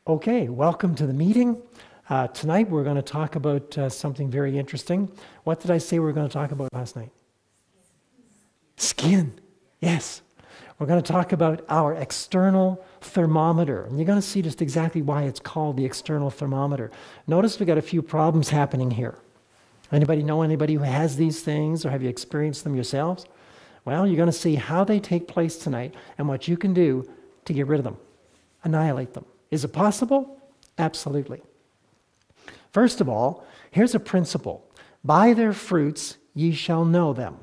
Okay, welcome to the meeting. Tonight we're going to talk about something very interesting. What did I say we were going to talk about last night? Skin. Yes. We're going to talk about our external thermometer. And you're going to see just exactly why it's called the external thermometer. Notice we got a few problems happening here. Anybody know anybody who has these things, or have you experienced them yourselves? Well, you're going to see how they take place tonight and what you can do to get rid of them, annihilate them. Is it possible? Absolutely. First of all, here's a principle. By their fruits ye shall know them.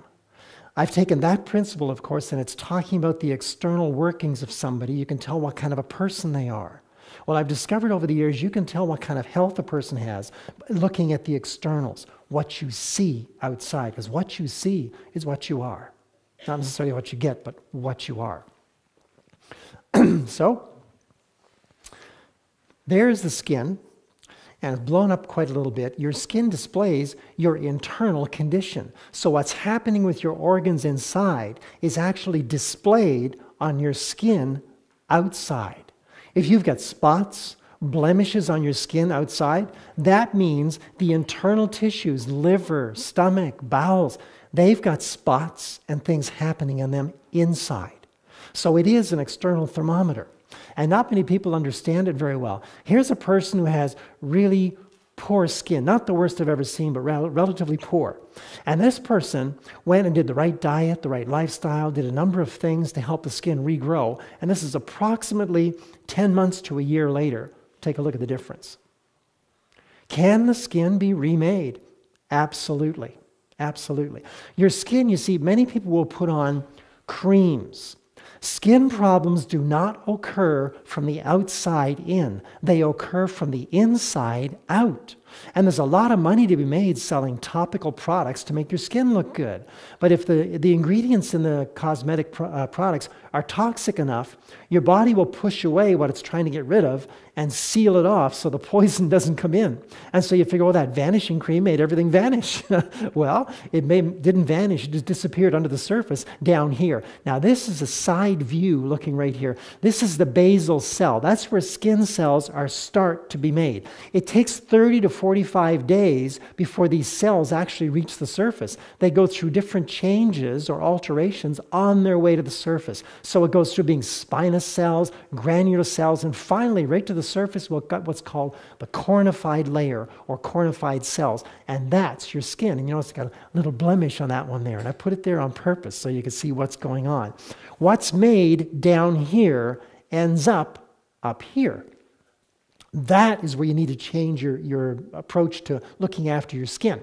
I've taken that principle, of course, and it's talking about the external workings of somebody. You can tell what kind of a person they are. Well, I've discovered over the years you can tell what kind of health a person has by looking at the externals, what you see outside, because what you see is what you are. Not necessarily what you get, but what you are. So, there's the skin, and it's blown up quite a little bit. Your skin displays your internal condition. So what's happening with your organs inside is actually displayed on your skin outside. If you've got spots, blemishes on your skin outside, that means the internal tissues, liver, stomach, bowels, they've got spots and things happening on them inside. So it is an external thermometer. And not many people understand it very well. Here's a person who has really poor skin, not the worst I've ever seen, but relatively poor. And this person went and did the right diet, the right lifestyle, did a number of things to help the skin regrow. And this is approximately 10 months to a year later. Take a look at the difference. Can the skin be remade? Absolutely. Absolutely. Your skin, you see, many people will put on creams. Skin problems do not occur from the outside in. They occur from the inside out. And there's a lot of money to be made selling topical products to make your skin look good. But if the ingredients in the cosmetic products are toxic enough, your body will push away what it's trying to get rid of and seal it off so the poison doesn't come in. And so you figure, well, that vanishing cream made everything vanish. Well, it didn't vanish. It just disappeared under the surface down here. Now, this is a side view looking right here. This is the basal cell. That's where skin cells start to be made. It takes 30 to 45 days before these cells actually reach the surface. They go through different changes or alterations on their way to the surface. So it goes through being spinous cells, granular cells, and finally, right to the surface, we've got what's called the cornified layer or cornified cells. And that's your skin. And you notice it's got a little blemish on that one there. And I put it there on purpose so you can see what's going on. What's made down here ends up here. That is where you need to change your approach to looking after your skin.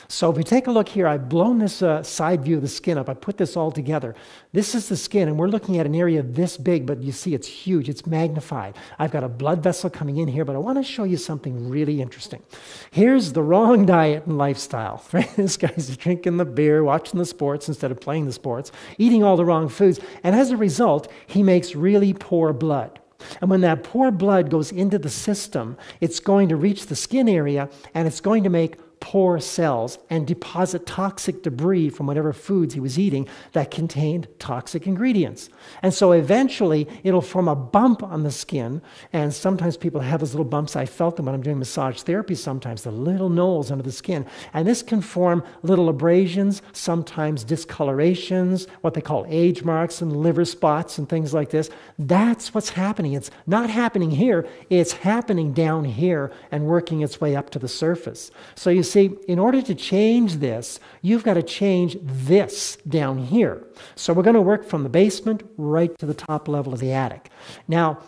So if we take a look here, I've blown this side view of the skin up. I put this all together. This is the skin, and we're looking at an area this big, but you see it's huge. It's magnified. I've got a blood vessel coming in here, but I want to show you something really interesting. Here's the wrong diet and lifestyle. Right? This guy's drinking the beer, watching the sports instead of playing the sports, eating all the wrong foods, and as a result, he makes really poor blood. And when that poor blood goes into the system, it's going to reach the skin area, and it's going to make poor cells and deposit toxic debris from whatever foods he was eating that contained toxic ingredients. And so eventually it'll form a bump on the skin, and sometimes people have those little bumps. I felt them when I'm doing massage therapy sometimes, the little knolls under the skin. And this can form little abrasions, sometimes discolorations, what they call age marks and liver spots and things like this. That's what's happening. It's not happening here, it's happening down here and working its way up to the surface. So you see, in order to change this, you've got to change this down here. So we're going to work from the basement right to the top level of the attic. Now,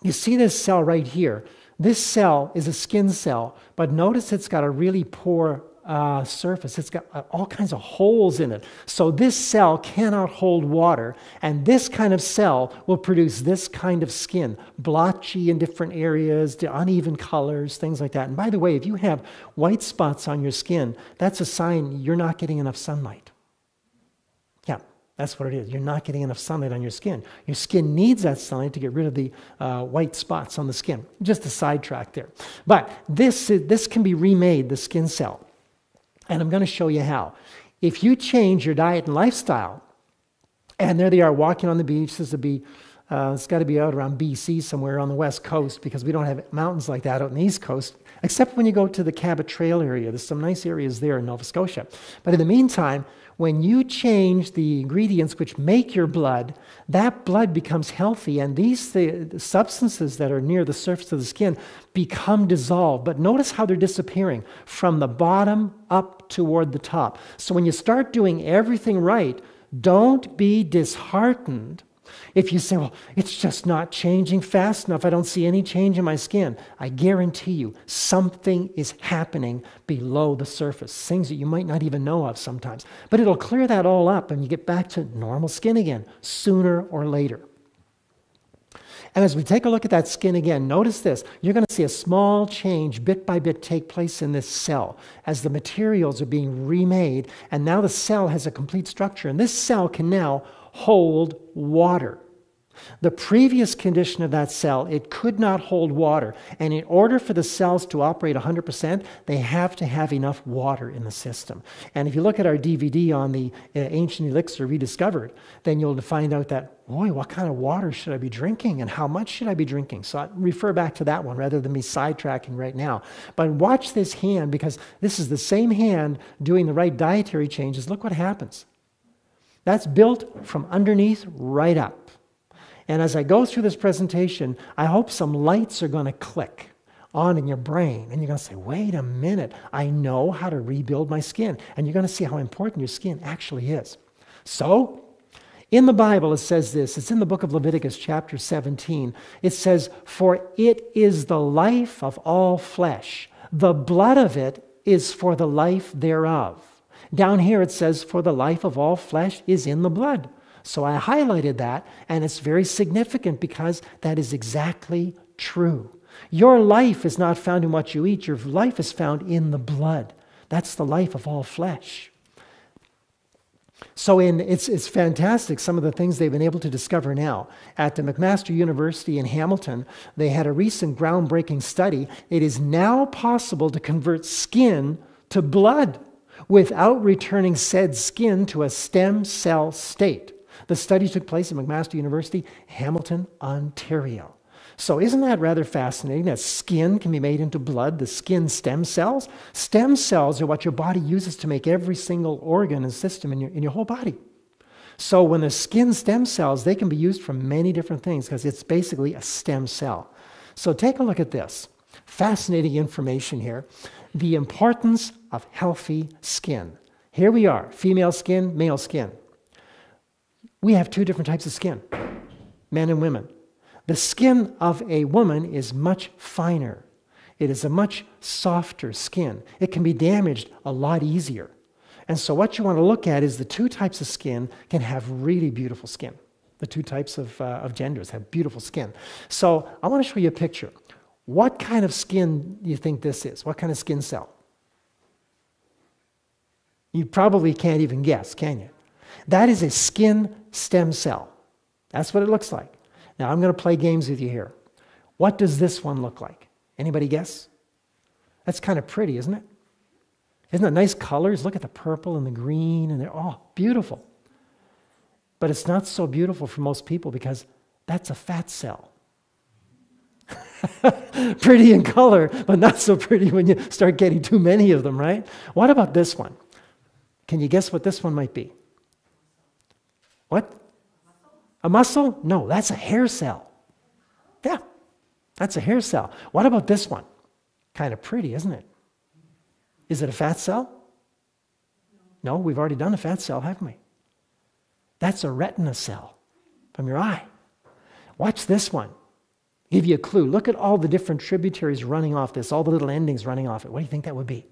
you see this cell right here. This cell is a skin cell, but notice it's got a really poor surface. It's got all kinds of holes in it. So this cell cannot hold water, and this kind of cell will produce this kind of skin, blotchy in different areas, uneven colors, things like that. And by the way, if you have white spots on your skin, that's a sign you're not getting enough sunlight. Yeah, that's what it is. You're not getting enough sunlight on your skin. Your skin needs that sunlight to get rid of the white spots on the skin. Just a sidetrack there. But this can be remade, the skin cell. And I'm going to show you how. If you change your diet and lifestyle, and there they are walking on the beach, this would be It's got to be out around BC somewhere on the west coast because we don't have mountains like that out on the east coast, except when you go to the Cabot Trail area. There's some nice areas there in Nova Scotia. But in the meantime, when you change the ingredients which make your blood, that blood becomes healthy, and these the substances that are near the surface of the skin become dissolved. But notice how they're disappearing from the bottom up toward the top. So when you start doing everything right, don't be disheartened if you say, well, it's just not changing fast enough. I don't see any change in my skin. I guarantee you something is happening below the surface, things that you might not even know of sometimes. But it'll clear that all up and you get back to normal skin again, sooner or later. And as we take a look at that skin again, notice this. You're going to see a small change bit by bit take place in this cell as the materials are being remade, and now the cell has a complete structure. And this cell can now hold water. The previous condition of that cell, it could not hold water. And in order for the cells to operate 100%, they have to have enough water in the system. And if you look at our DVD on the Ancient Elixir Rediscovered, then you'll find out that, boy, what kind of water should I be drinking and how much should I be drinking? So I refer back to that one rather than me sidetracking right now. But watch this hand, because this is the same hand doing the right dietary changes. Look what happens. That's built from underneath right up. And as I go through this presentation, I hope some lights are going to click on in your brain. And you're going to say, wait a minute, I know how to rebuild my skin. And you're going to see how important your skin actually is. So, in the Bible, it says this. It's in the book of Leviticus, chapter 17. It says, for it is the life of all flesh. The blood of it is for the life thereof. Down here it says, for the life of all flesh is in the blood. So I highlighted that, and it's very significant because that is exactly true. Your life is not found in what you eat. Your life is found in the blood. That's the life of all flesh. So it's fantastic, some of the things they've been able to discover now. At the McMaster University in Hamilton, they had a recent groundbreaking study. It is now possible to convert skin to blood without returning said skin to a stem cell state. The study took place at McMaster University, Hamilton, Ontario. So isn't that rather fascinating that skin can be made into blood, the skin stem cells? Stem cells are what your body uses to make every single organ and system in your whole body. So when the skin stem cells, they can be used for many different things because it's basically a stem cell. So take a look at this. Fascinating information here. The importance of healthy skin. Here we are, female skin, male skin. We have two different types of skin, men and women. The skin of a woman is much finer. It is a much softer skin. It can be damaged a lot easier. And so what you want to look at is the two types of skin can have really beautiful skin. The two types of genders have beautiful skin. So I want to show you a picture. What kind of skin do you think this is? What kind of skin cell? You probably can't even guess, can you? That is a skin stem cell. That's what it looks like. Now I'm going to play games with you here. What does this one look like? Anybody guess? That's kind of pretty, isn't it? Isn't that nice colors? Look at the purple and the green, and they're all beautiful. But it's not so beautiful for most people because that's a fat cell. Pretty in color, but not so pretty when you start getting too many of them, right? What about this one? Can you guess what this one might be? What? A muscle? No, that's a hair cell. Yeah, that's a hair cell. What about this one? Kind of pretty, isn't it? Is it a fat cell? No, we've already done a fat cell, haven't we? That's a retina cell from your eye. Watch this one. Give you a clue. Look at all the different tributaries running off this, all the little endings running off it. What do you think that would be?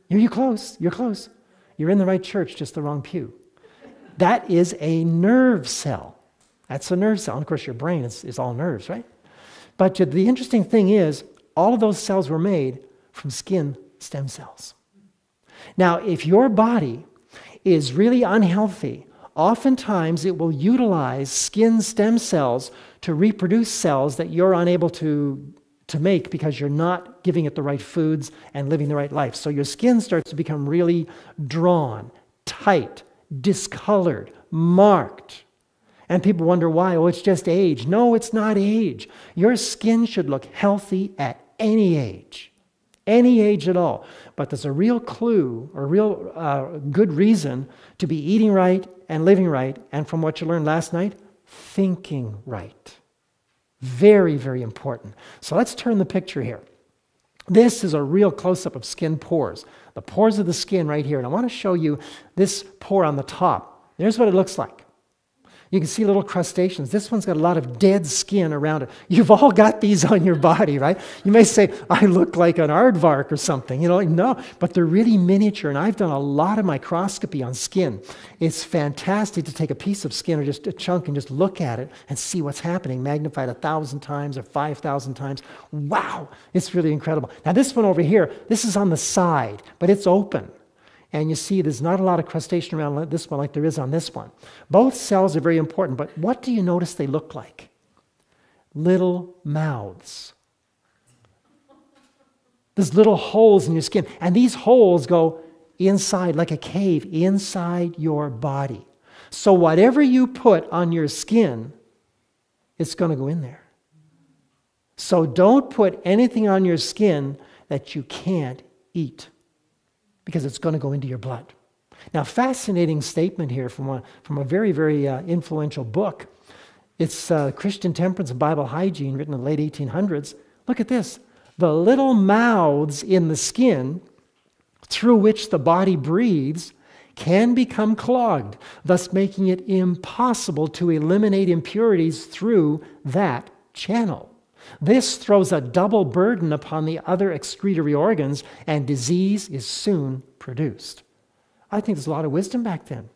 You're close. You're close. You're in the right church, just the wrong pew. That is a nerve cell. That's a nerve cell. And of course, your brain is all nerves, right? But the interesting thing is, all of those cells were made from skin stem cells. Now, if your body is really unhealthy, oftentimes it will utilize skin stem cells to reproduce cells that you're unable to make because you're not giving it the right foods and living the right life. So your skin starts to become really drawn, tight, discolored, marked. And people wonder why. Oh, it's just age. No, it's not age. Your skin should look healthy at any age at all. But there's a real clue or real good reason to be eating right and living right. And from what you learned last night, thinking right. Very, very important. So let's turn the picture here. This is a real close-up of skin pores. The pores of the skin right here. And I want to show you this pore on the top. There's what it looks like. You can see little crustaceans. This one's got a lot of dead skin around it. You've all got these on your body, right? You may say, I look like an aardvark or something. No, but they're really miniature. And I've done a lot of microscopy on skin. It's fantastic to take a piece of skin or just a chunk and just look at it and see what's happening, magnified 1,000 times or 5,000 times. Wow, it's really incredible. Now this one over here, this is on the side, but it's open. And you see there's not a lot of crustacean around this one like there is on this one. Both cells are very important, but what do you notice they look like? Little mouths. There's little holes in your skin. And these holes go inside, like a cave, inside your body. So whatever you put on your skin, it's going to go in there. So don't put anything on your skin that you can't eat, because it's going to go into your blood. Now, fascinating statement here from a very, very influential book. It's Christian Temperance and Bible Hygiene, written in the late 1800s. Look at this. The little mouths in the skin through which the body breathes can become clogged, thus making it impossible to eliminate impurities through that channel. This throws a double burden upon the other excretory organs, and disease is soon produced. I think there's a lot of wisdom back then.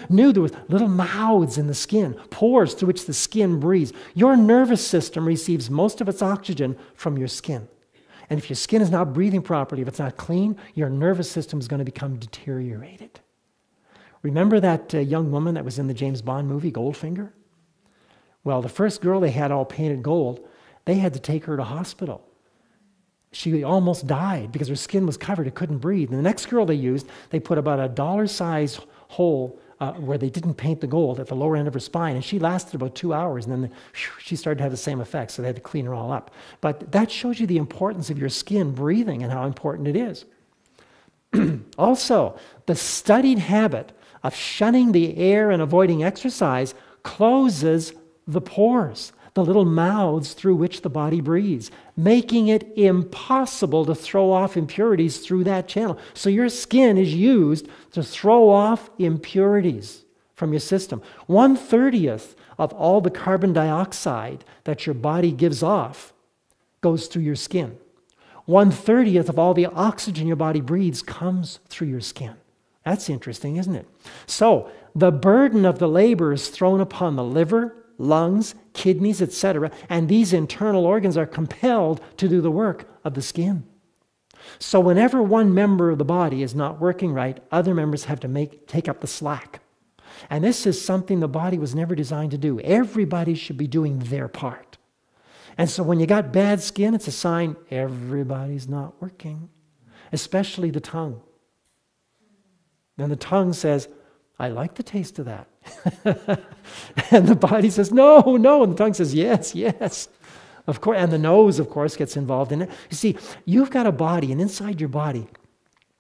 Knew there was little mouths in the skin, pores through which the skin breathes. Your nervous system receives most of its oxygen from your skin. And if your skin is not breathing properly, if it's not clean, your nervous system is going to become deteriorated. Remember that young woman that was in the James Bond movie, Goldfinger? Well, the first girl they had all painted gold, they had to take her to hospital. She almost died because her skin was covered, it couldn't breathe. And the next girl they used, they put about a dollar-sized hole where they didn't paint the gold at the lower end of her spine, and she lasted about 2 hours, and then she started to have the same effect, so they had to clean her all up. But that shows you the importance of your skin breathing and how important it is. Also, the studied habit of shunning the air and avoiding exercise closes the pores, the little mouths through which the body breathes, making it impossible to throw off impurities through that channel. So your skin is used to throw off impurities from your system. 1/30 of all the carbon dioxide that your body gives off goes through your skin. 1/30 of all the oxygen your body breathes comes through your skin. That's interesting, isn't it? So the burden of the labor is thrown upon the liver, lungs, kidneys, etc., and these internal organs are compelled to do the work of the skin. So whenever one member of the body is not working right, other members have to take up the slack. And this is something the body was never designed to do. Everybody should be doing their part. And so when you got bad skin, it's a sign everybody's not working, especially the tongue. Then the tongue says, I like the taste of that. And the body says, no. And the tongue says, yes. Of course, and the nose, of course, gets involved in it. You see, you've got a body, and inside your body,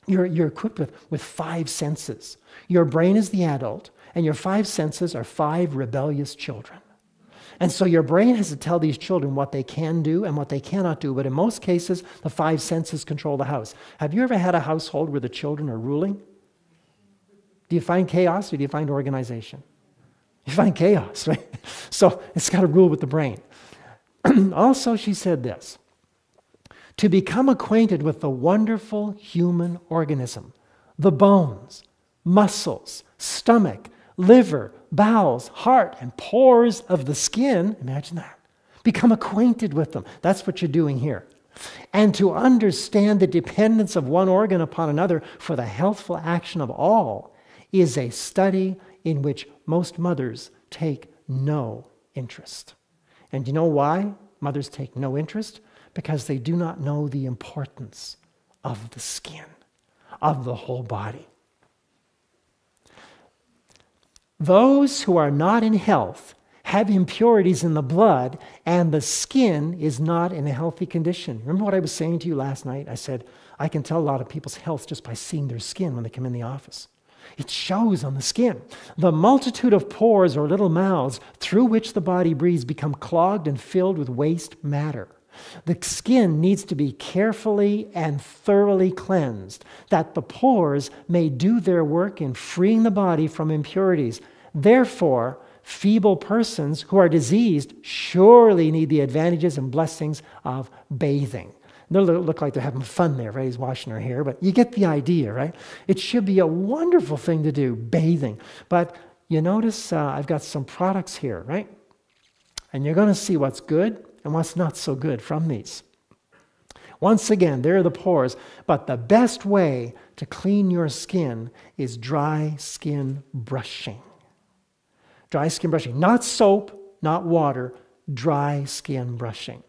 you're equipped with 5 senses. Your brain is the adult, and your 5 senses are 5 rebellious children. And so your brain has to tell these children what they can do and what they cannot do. But in most cases, the 5 senses control the house. Have you ever had a household where the children are ruling? Do you find chaos or do you find organization? You find chaos, right? So it's got to rule with the brain. Also, she said this: to become acquainted with the wonderful human organism, the bones, muscles, stomach, liver, bowels, heart, and pores of the skin, imagine that. Become acquainted with them. That's what you're doing here. And to understand the dependence of one organ upon another for the healthful action of all is a study in which most mothers take no interest. And do you know why mothers take no interest? Because they do not know the importance of the skin, of the whole body. Those who are not in health have impurities in the blood, and the skin is not in a healthy condition. Remember what I was saying to you last night? I said, I can tell a lot of people's health just by seeing their skin when they come in the office. It shows on the skin. The multitude of pores or little mouths through which the body breathes become clogged and filled with waste matter. The skin needs to be carefully and thoroughly cleansed, that the pores may do their work in freeing the body from impurities. Therefore, feeble persons who are diseased surely need the advantages and blessings of bathing. They look like they're having fun there, right? He's washing her hair, but you get the idea, right? It should be a wonderful thing to do, bathing. But you notice I've got some products here, right? And you're going to see what's good and what's not so good from these. Once again, there are the pores, but the best way to clean your skin is dry skin brushing. Dry skin brushing, not soap, not water, dry skin brushing.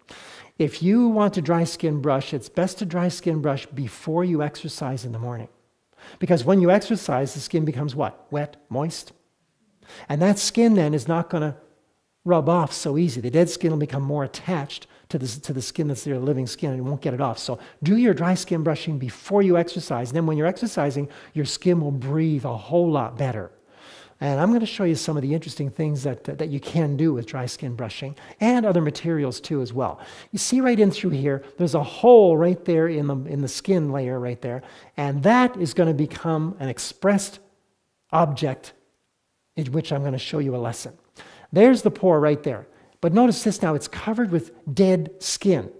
If you want to dry skin brush, it's best to dry skin brush before you exercise in the morning. Because when you exercise, the skin becomes what? Wet, moist. And that skin then is not going to rub off so easy. The dead skin will become more attached to the skin that's there, the living skin, and it won't get it off. So do your dry skin brushing before you exercise. And then when you're exercising, your skin will breathe a whole lot better. And I'm going to show you some of the interesting things that you can do with dry skin brushing and other materials too as well. You see right in through here, there's a hole right there in the skin layer right there, and that is going to become an expressed object in which I'm going to show you a lesson. There's the pore right there. But notice this now, it's covered with dead skin.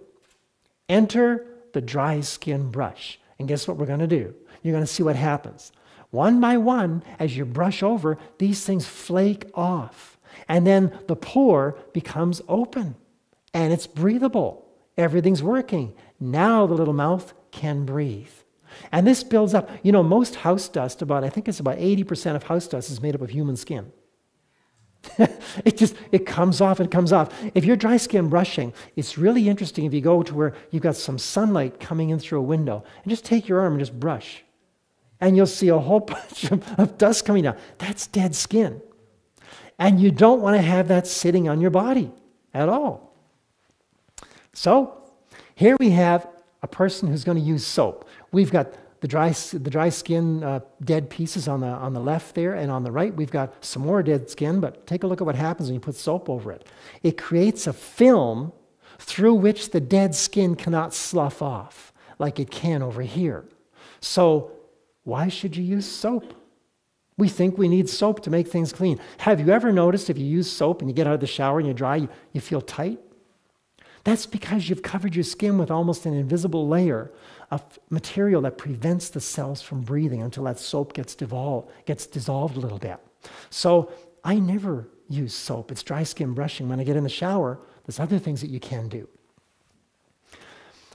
Enter the dry skin brush. And guess what we're going to do? You're going to see what happens. One by one, as you brush over, these things flake off. And then the pore becomes open. And it's breathable. Everything's working. Now the little mouth can breathe. And this builds up. You know, most house dust, I think it's about 80% of house dust is made up of human skin. It comes off and comes off. If you're dry skin brushing, it's really interesting if you go to where you've got some sunlight coming in through a window and just take your arm and just brush. And you'll see a whole bunch of dust coming down. That's dead skin. And you don't want to have that sitting on your body at all. So here we have a person who's going to use soap. We've got the dry skin dead pieces on the left there, and on the right we've got some more dead skin, but take a look at what happens when you put soap over it. It creates a film through which the dead skin cannot slough off like it can over here. So why should you use soap? We think we need soap to make things clean. Have you ever noticed if you use soap and you get out of the shower and you're dry, you feel tight? That's because you've covered your skin with almost an invisible layer of material that prevents the cells from breathing until that soap gets dissolved a little bit. So I never use soap. It's dry skin brushing. When I get in the shower, there's other things that you can do.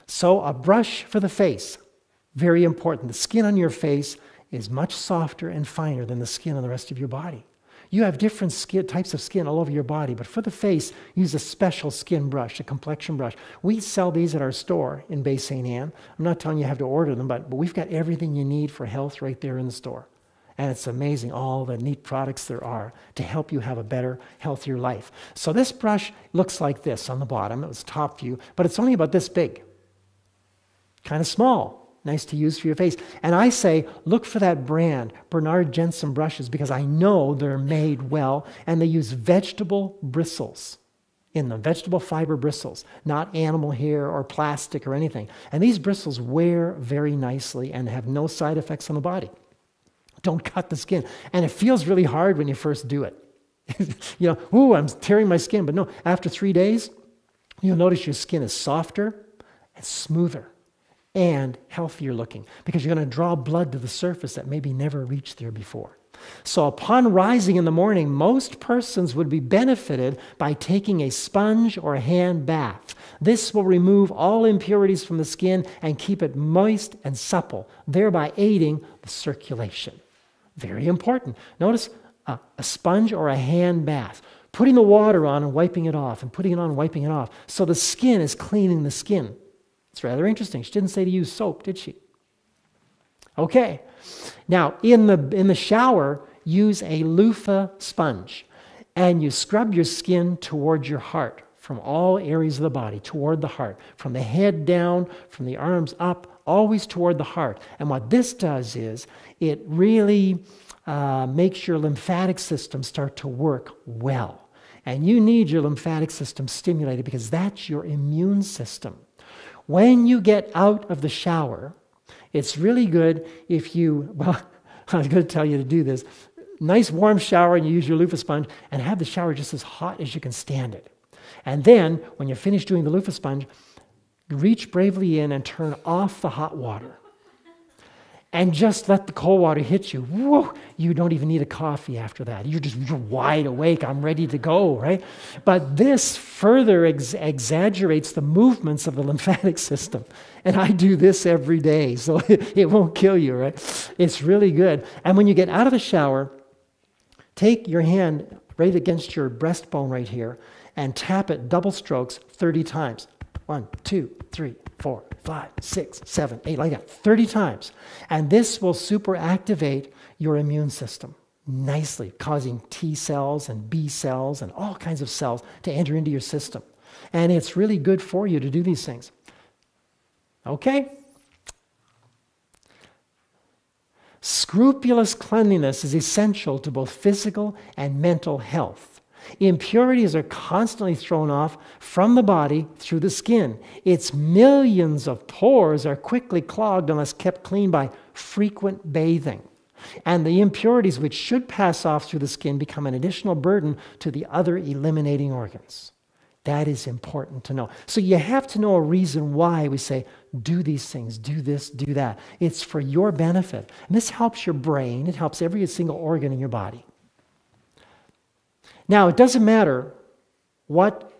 So a brush for the face, very important. The skin on your face is much softer and finer than the skin on the rest of your body. You have different types of skin all over your body, but for the face, use a special skin brush, a complexion brush. We sell these at our store in Bay St. Anne. I'm not telling you have to order them, but we've got everything you need for health right there in the store. And it's amazing all the neat products there are to help you have a better, healthier life. So this brush looks like this on the bottom. It was top view, but it's only about this big. Kind of small. Nice to use for your face. And I say, look for that brand, Bernard Jensen brushes, because I know they're made well, and they use vegetable bristles in them, vegetable fiber bristles, not animal hair or plastic or anything. And these bristles wear very nicely and have no side effects on the body. Don't cut the skin. And it feels really hard when you first do it. You know, ooh, I'm tearing my skin. But no, after 3 days, you'll notice your skin is softer and smoother and healthier looking, because you're going to draw blood to the surface that maybe never reached there before. So upon rising in the morning, most persons would be benefited by taking a sponge or a hand bath. This will remove all impurities from the skin and keep it moist and supple, thereby aiding the circulation. Very important. Notice a sponge or a hand bath. Putting the water on and wiping it off, and putting it on and wiping it off. So the skin is cleaning the skin. It's rather interesting. She didn't say to use soap, did she? Okay. Now, in the shower, use a loofah sponge and you scrub your skin toward your heart from all areas of the body, toward the heart, from the head down, from the arms up, always toward the heart. And what this does is it really makes your lymphatic system start to work well. And you need your lymphatic system stimulated because that's your immune system. When you get out of the shower, it's really good if you, well, I was going to tell you to do this, nice warm shower and you use your loofah sponge and have the shower just as hot as you can stand it. And then, when you're finished doing the loofah sponge, reach bravely in and turn off the hot water. And just let the cold water hit you. Whoa, you don't even need a coffee after that. You're wide awake. I'm ready to go, right? But this further exaggerates the movements of the lymphatic system. And I do this every day, so it won't kill you, right? It's really good. And when you get out of the shower, take your hand right against your breastbone right here and tap it double strokes 30 times. 1, 2, 3, 4, 5, 6, 7, 8, like that, 30 times. And this will super activate your immune system nicely, causing T cells and B cells and all kinds of cells to enter into your system. And it's really good for you to do these things. Okay? Scrupulous cleanliness is essential to both physical and mental health. Impurities are constantly thrown off from the body through the skin. Its millions of pores are quickly clogged unless kept clean by frequent bathing. And the impurities which should pass off through the skin become an additional burden to the other eliminating organs. That is important to know. So you have to know a reason why we say, do these things, do this, do that. It's for your benefit. And this helps your brain. It helps every single organ in your body. Now, it doesn't matter what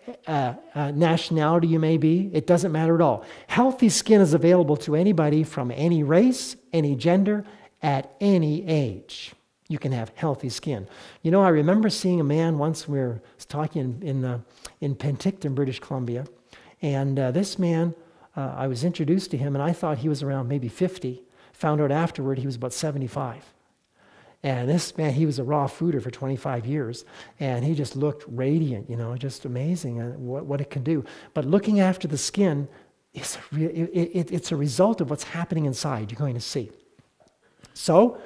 nationality you may be. It doesn't matter at all. Healthy skin is available to anybody from any race, any gender, at any age. You can have healthy skin. You know, I remember seeing a man once, we were talking in Penticton, British Columbia, and this man, I was introduced to him, and I thought he was around maybe 50. Found out afterward he was about 75. And this man, he was a raw fooder for 25 years, and he just looked radiant, you know, just amazing what it can do. But looking after the skin, it's a result of what's happening inside, you're going to see. So,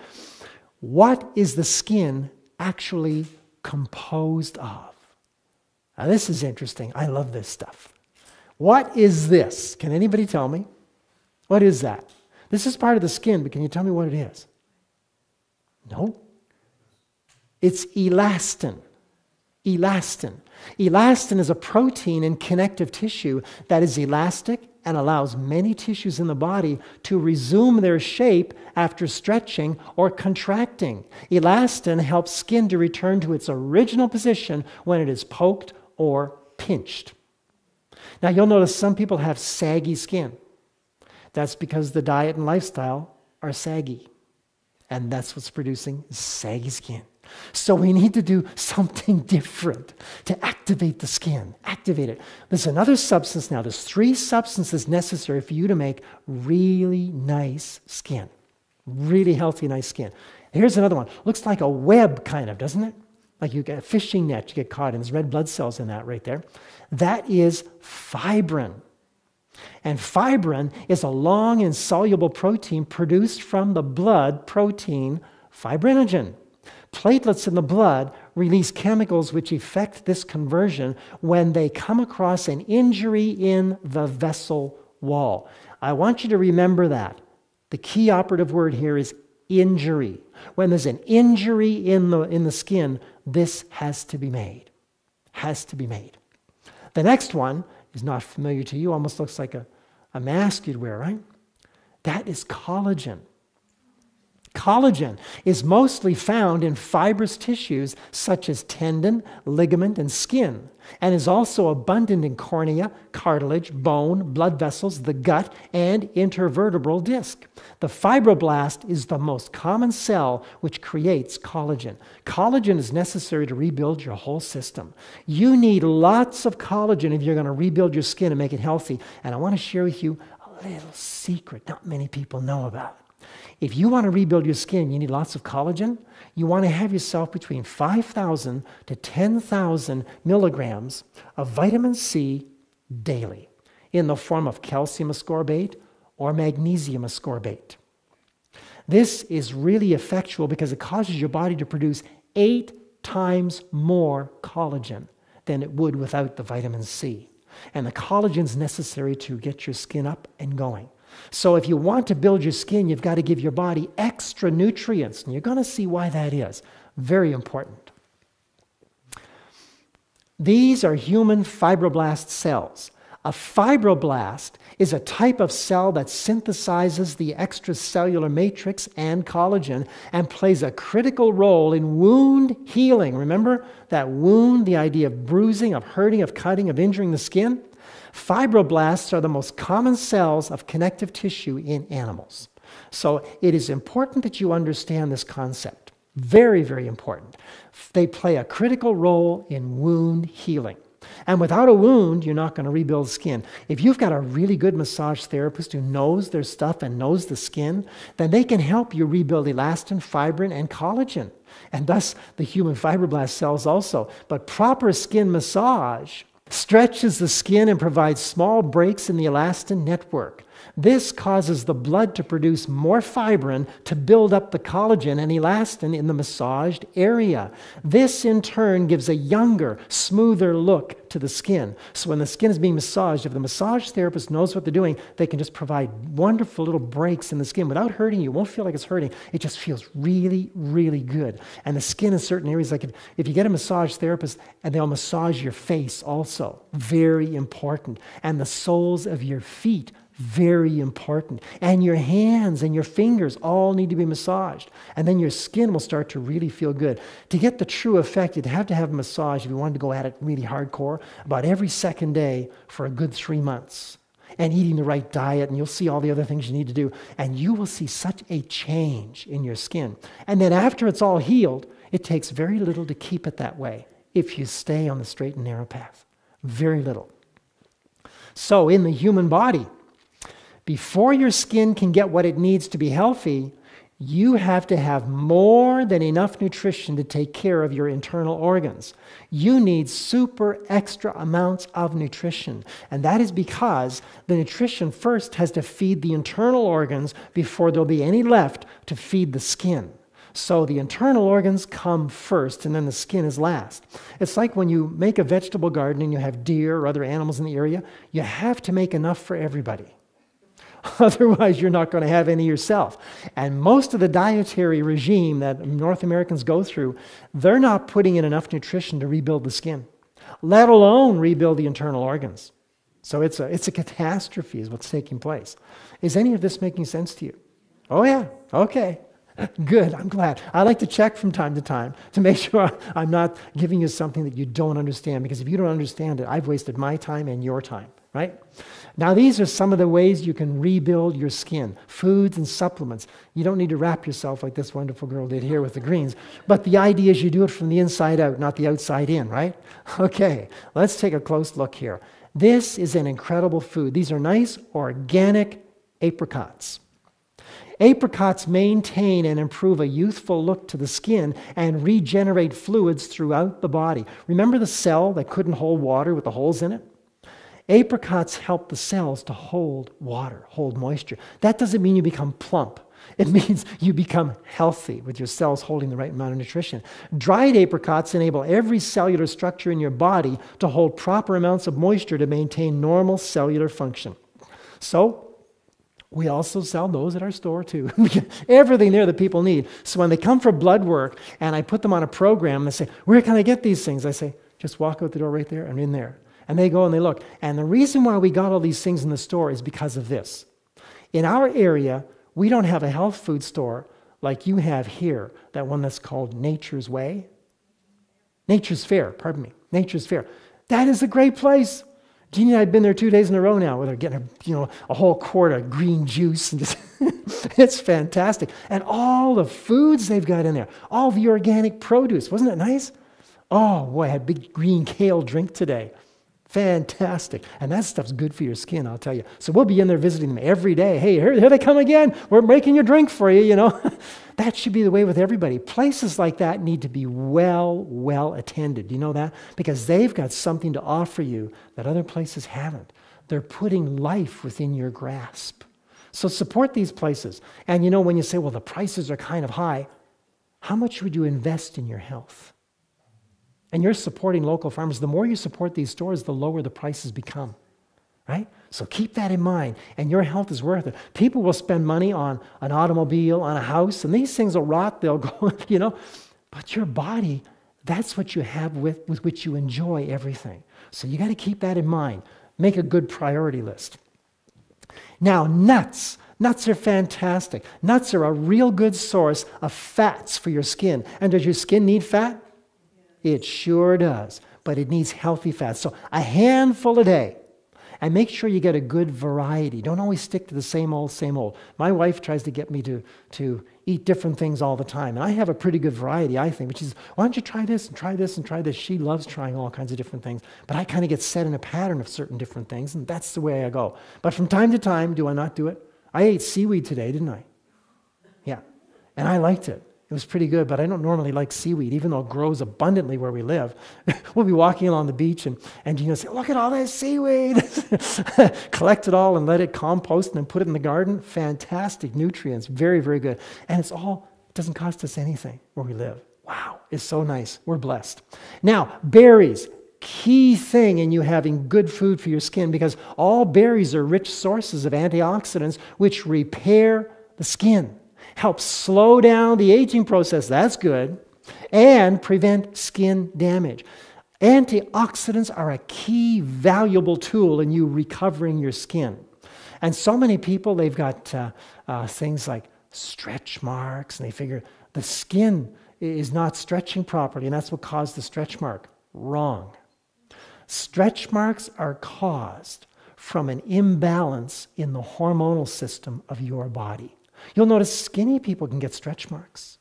what is the skin actually composed of? Now, this is interesting. I love this stuff. What is this? Can anybody tell me? What is that? This is part of the skin, but can you tell me what it is? No. It's elastin. Elastin. Elastin is a protein in connective tissue that is elastic and allows many tissues in the body to resume their shape after stretching or contracting. Elastin helps skin to return to its original position when it is poked or pinched. Now, you'll notice some people have saggy skin. That's because the diet and lifestyle are saggy. And that's what's producing saggy skin. So we need to do something different to activate the skin. Activate it. There's another substance now. There's 3 substances necessary for you to make really nice skin. Really healthy, nice skin. Here's another one. Looks like a web, kind of, doesn't it? Like you get a fishing net you get caught in. There's red blood cells in that right there. That is fibrin. And fibrin is a long insoluble protein produced from the blood protein fibrinogen. Platelets in the blood release chemicals which affect this conversion when they come across an injury in the vessel wall. I want you to remember that. The key operative word here is injury. When there's an injury in the skin, this has to be made. Has to be made. The next one is not familiar to you, almost looks like a mask you'd wear, right? That is collagen. Collagen is mostly found in fibrous tissues such as tendon, ligament, and skin, and is also abundant in cornea, cartilage, bone, blood vessels, the gut, and intervertebral disc. The fibroblast is the most common cell which creates collagen. Collagen is necessary to rebuild your whole system. You need lots of collagen if you're going to rebuild your skin and make it healthy. And I want to share with you a little secret not many people know about. If you want to rebuild your skin, you need lots of collagen. You want to have yourself between 5,000 to 10,000 milligrams of vitamin C daily in the form of calcium ascorbate or magnesium ascorbate. This is really effectual because it causes your body to produce 8 times more collagen than it would without the vitamin C. And the collagen is necessary to get your skin up and going. So if you want to build your skin, you've got to give your body extra nutrients. And you're going to see why that is. Very important. These are human fibroblast cells. A fibroblast is a type of cell that synthesizes the extracellular matrix and collagen and plays a critical role in wound healing. Remember that wound, the idea of bruising, of hurting, of cutting, of injuring the skin? Fibroblasts are the most common cells of connective tissue in animals. So it is important that you understand this concept. Very, very important. They play a critical role in wound healing. And without a wound, you're not going to rebuild skin. If you've got a really good massage therapist who knows their stuff and knows the skin, then they can help you rebuild elastin, fibrin, and collagen. And thus, the human fibroblast cells also. But proper skin massage stretches the skin and provides small breaks in the elastin network. This causes the blood to produce more fibrin to build up the collagen and elastin in the massaged area. This, in turn, gives a younger, smoother look to the skin. So when the skin is being massaged, if the massage therapist knows what they're doing, they can just provide wonderful little breaks in the skin without hurting you. It won't feel like it's hurting. It just feels really, really good. And the skin in certain areas, like if you get a massage therapist and they'll massage your face also, very important. And the soles of your feet, very important. And your hands and your fingers all need to be massaged. And then your skin will start to really feel good. To get the true effect, you'd have to have a massage, if you wanted to go at it really hardcore, about every second day for a good 3 months. And eating the right diet, and you'll see all the other things you need to do. And you will see such a change in your skin. And then after it's all healed, it takes very little to keep it that way if you stay on the straight and narrow path. Very little. So in the human body, before your skin can get what it needs to be healthy, you have to have more than enough nutrition to take care of your internal organs. You need super extra amounts of nutrition. And that is because the nutrition first has to feed the internal organs before there'll be any left to feed the skin. So the internal organs come first, and then the skin is last. It's like when you make a vegetable garden and you have deer or other animals in the area, you have to make enough for everybody. Otherwise, you're not going to have any yourself. And most of the dietary regime that North Americans go through, they're not putting in enough nutrition to rebuild the skin, let alone rebuild the internal organs. So it's a catastrophe is what's taking place. Is any of this making sense to you? Oh yeah, okay. Good, I'm glad. I like to check from time to time to make sure I'm not giving you something that you don't understand, because if you don't understand it, I've wasted my time and your time, right? Now, these are some of the ways you can rebuild your skin. Foods and supplements. You don't need to wrap yourself like this wonderful girl did here with the greens, but the idea is you do it from the inside out, not the outside in, right? Okay, let's take a close look here. This is an incredible food. These are nice, organic apricots. Apricots maintain and improve a youthful look to the skin and regenerate fluids throughout the body. Remember the cell that couldn't hold water with the holes in it? Apricots help the cells to hold water, hold moisture. That doesn't mean you become plump. It means you become healthy with your cells holding the right amount of nutrition. Dried apricots enable every cellular structure in your body to hold proper amounts of moisture to maintain normal cellular function. So, we also sell those at our store too. Everything there that people need. So when they come for blood work and I put them on a program, they say, where can I get these things? I say, just walk out the door right there and in there. And they go and they look. And the reason why we got all these things in the store is because of this. In our area, we don't have a health food store like you have here, that one that's called Nature's Way. Nature's Fair, pardon me. Nature's Fair. That is a great place. Jeannie and I have been there 2 days in a row now, where they're getting a whole quart of green juice. And just it's fantastic. And all the foods they've got in there, all the organic produce. Wasn't it nice? Oh, boy, I had a big green kale drink today. Fantastic. And that stuff's good for your skin, I'll tell you. So we'll be in there visiting them every day. Hey, here they come again. We're making your drink for you, That should be the way with everybody. Places like that need to be well attended. Do you know that? Because they've got something to offer you that other places haven't. They're putting life within your grasp. So support these places. And when you say, well, the prices are kind of high, how much would you invest in your health? And you're supporting local farmers. The more you support these stores, the lower the prices become, right? So keep that in mind, and your health is worth it. People will spend money on an automobile, on a house, and these things will rot, they'll go, But your body, that's what you have with which you enjoy everything. So you got to keep that in mind. Make a good priority list. Now, nuts. Nuts are fantastic. Nuts are a real good source of fats for your skin. And does your skin need fat? It sure does, but it needs healthy fats. So a handful a day, and make sure you get a good variety. Don't always stick to the same old. My wife tries to get me to eat different things all the time, and I have a pretty good variety, I think, which is, why don't you try this and try this and try this? She loves trying all kinds of different things, but I kind of get set in a pattern of certain different things, and that's the way I go. But from time to time, do I not do it? I ate seaweed today, didn't I? Yeah, and I liked it. It was pretty good, but I don't normally like seaweed, even though it grows abundantly where we live. We'll be walking along the beach and say, look at all this seaweed. Collect it all and let it compost and then put it in the garden. Fantastic nutrients, very, very good. And it doesn't cost us anything where we live. Wow, it's so nice. We're blessed. Now, berries. Key thing in you having good food for your skin, because all berries are rich sources of antioxidants which repair the skin. Help slow down the aging process, that's good, and prevent skin damage. Antioxidants are a key, valuable tool in you recovering your skin. And so many people, they've got things like stretch marks, and they figure the skin is not stretching properly, and that's what caused the stretch mark. Wrong. Stretch marks are caused from an imbalance in the hormonal system of your body. You'll notice skinny people can get stretch marks.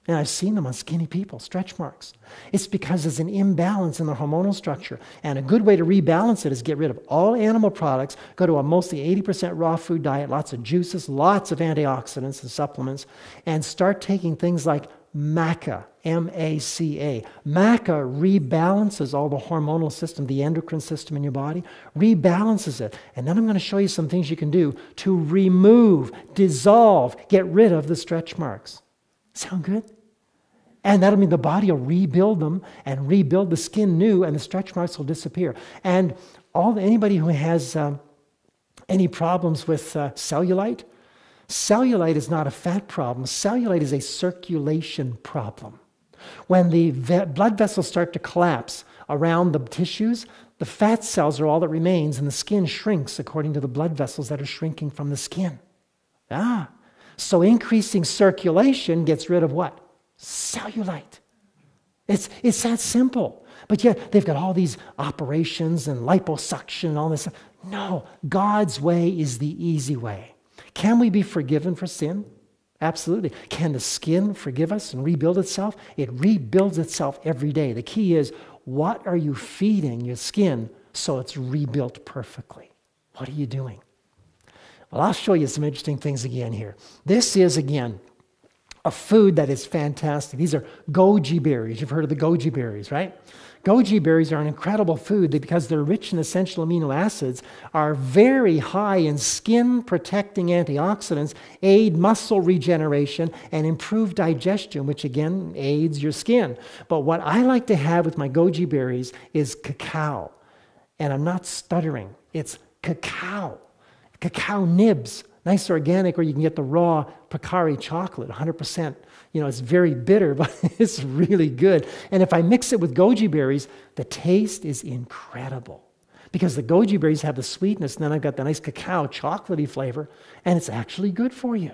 And I've seen them on skinny people, stretch marks. It's because there's an imbalance in the hormonal structure. And a good way to rebalance it is get rid of all animal products, go to a mostly 80% raw food diet, lots of juices, lots of antioxidants and supplements, and start taking things like maca, M-A-C-A. Maca rebalances all the hormonal system, the endocrine system in your body, rebalances it. And then I'm going to show you some things you can do to remove, dissolve, get rid of the stretch marks. Sound good? And that'll mean the body will rebuild them and rebuild the skin new, and the stretch marks will disappear. And anybody who has any problems with cellulite, cellulite is not a fat problem. Cellulite is a circulation problem. When the blood vessels start to collapse around the tissues, the fat cells are all that remains, and the skin shrinks according to the blood vessels that are shrinking from the skin. So increasing circulation gets rid of what? Cellulite. It's that simple. But yet they've got all these operations and liposuction and all this stuff. No, God's way is the easy way. Can we be forgiven for sin? Absolutely. Can the skin forgive us and rebuild itself? It rebuilds itself every day. The key is, what are you feeding your skin so it's rebuilt perfectly? What are you doing? Well, I'll show you some interesting things again here. This is, again, a food that is fantastic. These are goji berries. You've heard of the goji berries, right? Goji berries are an incredible food because they're rich in essential amino acids, are very high in skin-protecting antioxidants, aid muscle regeneration, and improve digestion, which again aids your skin. But what I like to have with my goji berries is cacao. And I'm not stuttering. It's cacao. Cacao nibs. Nice organic, or you can get the raw Pacari chocolate, 100%. It's very bitter, but it's really good. And if I mix it with goji berries, the taste is incredible. Because the goji berries have the sweetness, and then I've got the nice cacao chocolatey flavor, and it's actually good for you.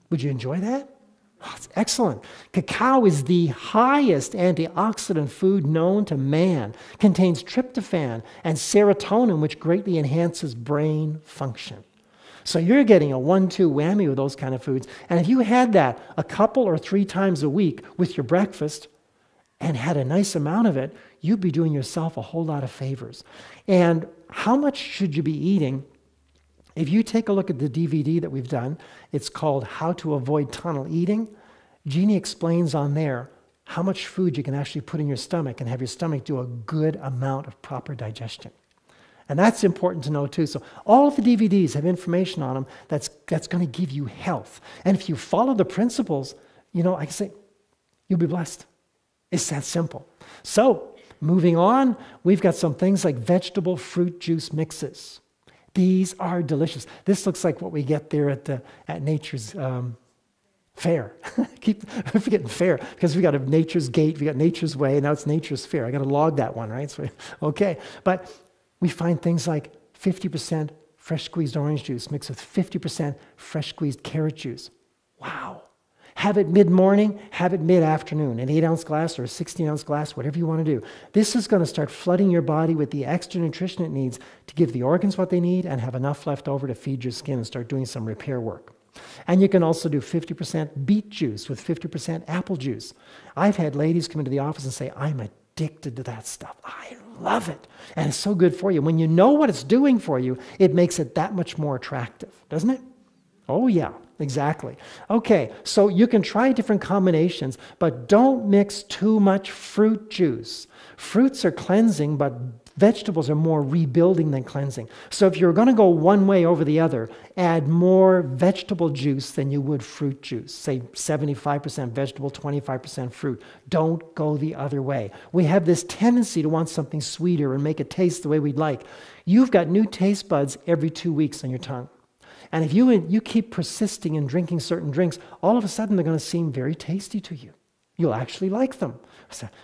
Would you enjoy that? Oh, it's excellent. Cacao is the highest antioxidant food known to man. Contains tryptophan and serotonin, which greatly enhances brain function. So you're getting a 1-2 whammy with those kind of foods. And if you had that a couple or 3 times a week with your breakfast and had a nice amount of it, you'd be doing yourself a whole lot of favors. And how much should you be eating? If you take a look at the DVD that we've done, it's called How to Avoid Tunnel Eating. Jeannie explains on there how much food you can actually put in your stomach and have your stomach do a good amount of proper digestion. And that's important to know too. So all of the DVDs have information on them that's going to give you health. And if you follow the principles, I can say, you'll be blessed. It's that simple. So moving on, we've got some things like vegetable fruit juice mixes. These are delicious. This looks like what we get there at Nature's Fair. Keep forgetting fair, because we got a Nature's Gate, we got Nature's Way, and now it's Nature's Fair. I got to log that one, right? So, okay. But we find things like 50% fresh squeezed orange juice mixed with 50% fresh squeezed carrot juice. Wow. Have it mid-morning, have it mid-afternoon, an 8-ounce glass or a 16-ounce glass, whatever you want to do. This is going to start flooding your body with the extra nutrition it needs to give the organs what they need and have enough left over to feed your skin and start doing some repair work. And you can also do 50% beet juice with 50% apple juice. I've had ladies come into the office and say, I'm addicted to that stuff. I love it. And it's so good for you. When you know what it's doing for you, it makes it that much more attractive, doesn't it? Oh, yeah, exactly. Okay, so you can try different combinations, but don't mix too much fruit juice. Fruits are cleansing, but vegetables are more rebuilding than cleansing. So if you're going to go one way over the other, add more vegetable juice than you would fruit juice. Say 75% vegetable, 25% fruit. Don't go the other way. We have this tendency to want something sweeter and make it taste the way we'd like. You've got new taste buds every 2 weeks on your tongue. And if you keep persisting in drinking certain drinks, all of a sudden they're going to seem very tasty to you. You'll actually like them.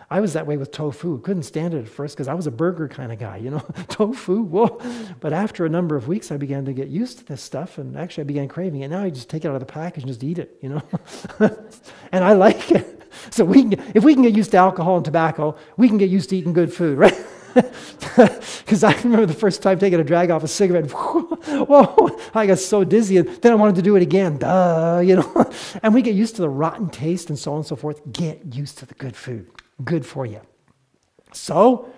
I was that way with tofu. Couldn't stand it at first because I was a burger kind of guy, Tofu, whoa. But after a number of weeks, I began to get used to this stuff, and actually I began craving it. Now I just take it out of the package and just eat it, And I like it. So if we can get used to alcohol and tobacco, we can get used to eating good food, right? Because I remember the first time taking a drag off a cigarette, whoa, I got so dizzy, and then I wanted to do it again, And we get used to the rotten taste and so on and so forth. Get used to the good food. Good for you. So,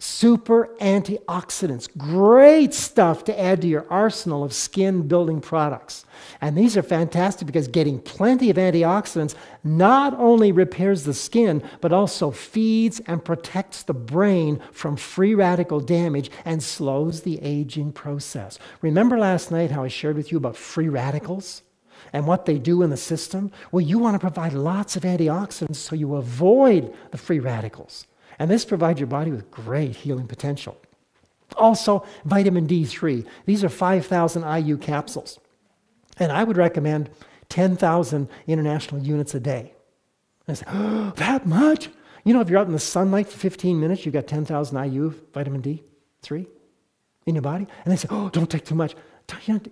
super antioxidants. Great stuff to add to your arsenal of skin-building products. And these are fantastic because getting plenty of antioxidants not only repairs the skin, but also feeds and protects the brain from free radical damage and slows the aging process. Remember last night how I shared with you about free radicals and what they do in the system? Well, you want to provide lots of antioxidants so you avoid the free radicals. And this provides your body with great healing potential. Also, vitamin D3. These are 5,000 IU capsules. And I would recommend 10,000 international units a day. And I say, oh, that much? If you're out in the sunlight for 15 minutes, you've got 10,000 IU vitamin D3 in your body. And they say, oh, don't take too much.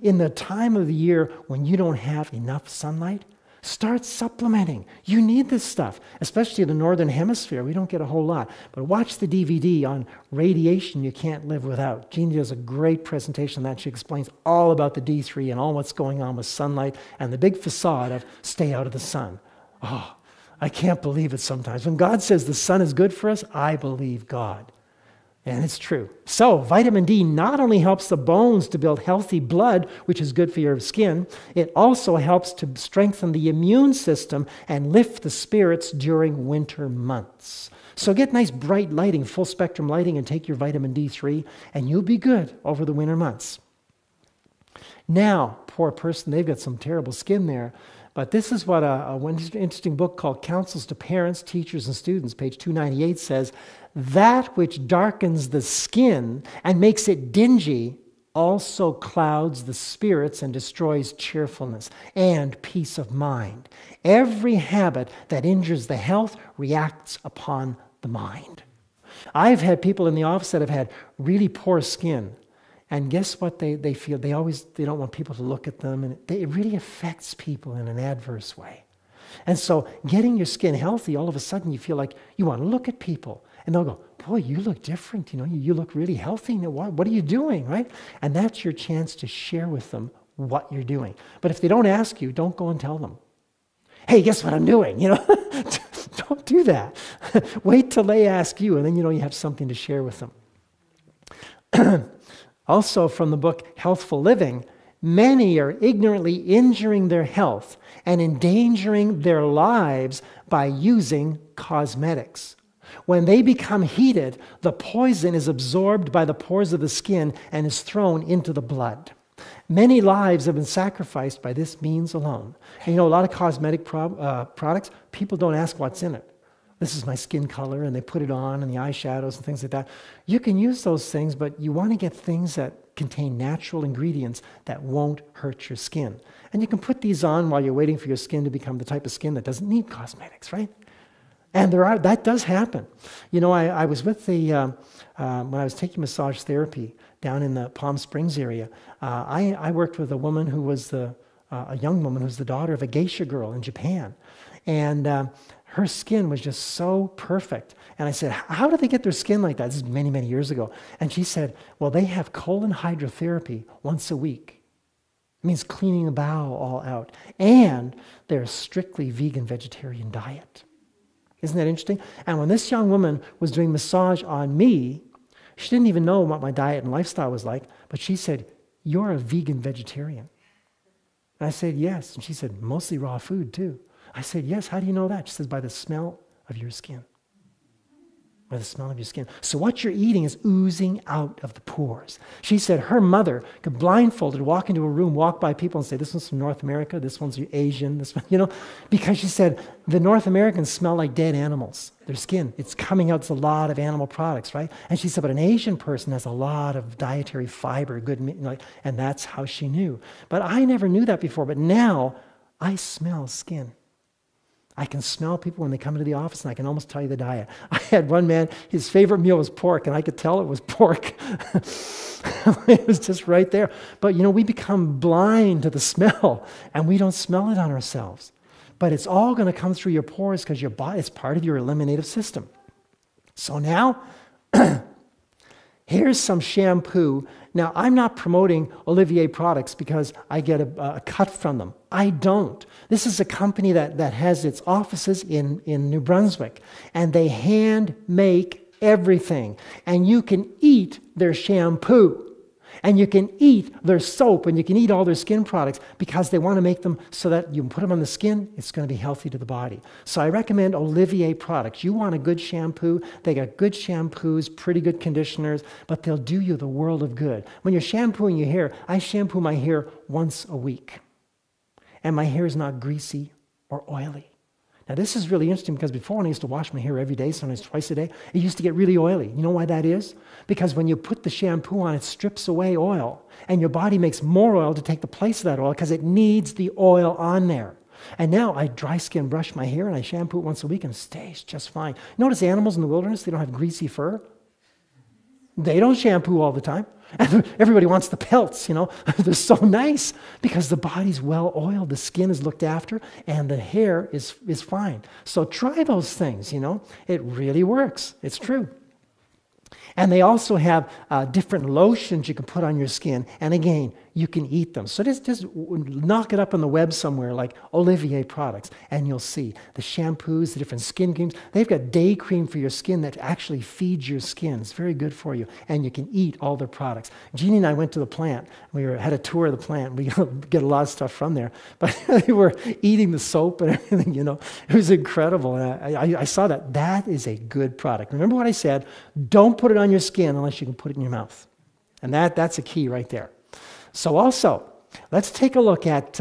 In the time of the year when you don't have enough sunlight, start supplementing. You need this stuff, especially in the Northern Hemisphere. We don't get a whole lot. But watch the DVD on radiation you can't live without. Jeannie does a great presentation on that. She explains all about the D3 and all what's going on with sunlight and the big facade of stay out of the sun. Oh, I can't believe it sometimes. When God says the sun is good for us, I believe God. And it's true. So vitamin D not only helps the bones to build healthy blood, which is good for your skin, it also helps to strengthen the immune system and lift the spirits during winter months. So get nice bright lighting, full spectrum lighting, and take your vitamin D3, and you'll be good over the winter months. Now, poor person, they've got some terrible skin there. But this is what one interesting book called Counsels to Parents, Teachers, and Students, page 298 says, that which darkens the skin and makes it dingy also clouds the spirits and destroys cheerfulness and peace of mind. Every habit that injures the health reacts upon the mind. I've had people in the office that have had really poor skin. And guess what they feel? They don't want people to look at them, and it really affects people in an adverse way. And so getting your skin healthy, all of a sudden you feel like you want to look at people. And they'll go, boy, you look different. You look really healthy. What are you doing, right? And that's your chance to share with them what you're doing. But if they don't ask you, don't go and tell them. Hey, guess what I'm doing? Don't do that. Wait till they ask you, and then you have something to share with them. Also from the book Healthful Living, many are ignorantly injuring their health and endangering their lives by using cosmetics. When they become heated, the poison is absorbed by the pores of the skin and is thrown into the blood. Many lives have been sacrificed by this means alone. And a lot of cosmetic products, people don't ask what's in it. This is my skin color, and they put it on, and the eyeshadows and things like that. You can use those things, but you want to get things that contain natural ingredients that won't hurt your skin. And you can put these on while you're waiting for your skin to become the type of skin that doesn't need cosmetics, right? And that does happen. I was with when I was taking massage therapy down in the Palm Springs area, I worked with a woman who was a young woman who was the daughter of a geisha girl in Japan. And her skin was just so perfect. And I said, how do they get their skin like that? This is many, many years ago. And she said, well, they have colon hydrotherapy once a week. It means cleaning the bowel all out. And they're a strictly vegan vegetarian diet. Isn't that interesting? And when this young woman was doing massage on me, she didn't even know what my diet and lifestyle was like, but she said, you're a vegan vegetarian. And I said, yes. And she said, mostly raw food too. I said, yes, how do you know that? She says, by the smell of your skin. By the smell of your skin. So what you're eating is oozing out of the pores. She said her mother could blindfolded walk into a room, walk by people and say, this one's from North America, this one's Asian, this one, because she said the North Americans smell like dead animals. Their skin, it's coming out, it's a lot of animal products, right? And she said, but an Asian person has a lot of dietary fiber, and that's how she knew. But I never knew that before, but now I smell skin. I can smell people when they come into the office, and I can almost tell you the diet. I had one man, his favorite meal was pork, and I could tell it was pork. It was just right there. But we become blind to the smell, and we don't smell it on ourselves. But it's all going to come through your pores because your body is part of your eliminative system. So now, here's some shampoo. Now, I'm not promoting Olivier products because I get a cut from them. I don't. This is a company that has its offices in New Brunswick, and they hand make everything. And you can eat their shampoo, and you can eat their soap, and you can eat all their skin products because they want to make them so that you can put them on the skin, it's going to be healthy to the body. So I recommend Olivier products. You want a good shampoo, they got good shampoos, pretty good conditioners, but they'll do you the world of good. When you're shampooing your hair, I shampoo my hair once a week. And my hair is not greasy or oily. Now this is really interesting because before when I used to wash my hair every day, sometimes twice a day, it used to get really oily. You know why that is? Because when you put the shampoo on, it strips away oil. And your body makes more oil to take the place of that oil because it needs the oil on there. And now I dry skin brush my hair and I shampoo it once a week and it stays just fine. Notice animals in the wilderness, they don't have greasy fur. They don't shampoo all the time. Everybody wants the pelts, They're so nice because the body's well oiled, the skin is looked after, and the hair is fine. So try those things, It really works. It's true. And they also have different lotions you can put on your skin. And again, you can eat them. So just knock it up on the web somewhere like Olivier products, and you'll see the shampoos, the different skin creams. They've got day cream for your skin that actually feeds your skin. It's very good for you. And you can eat all their products. Jeannie and I went to the plant. We had a tour of the plant. We get a lot of stuff from there. But they were eating the soap and everything, It was incredible. And I saw that. That is a good product. Remember what I said? Don't put it on your skin unless you can put it in your mouth. And that's a key right there. So also, let's take a look at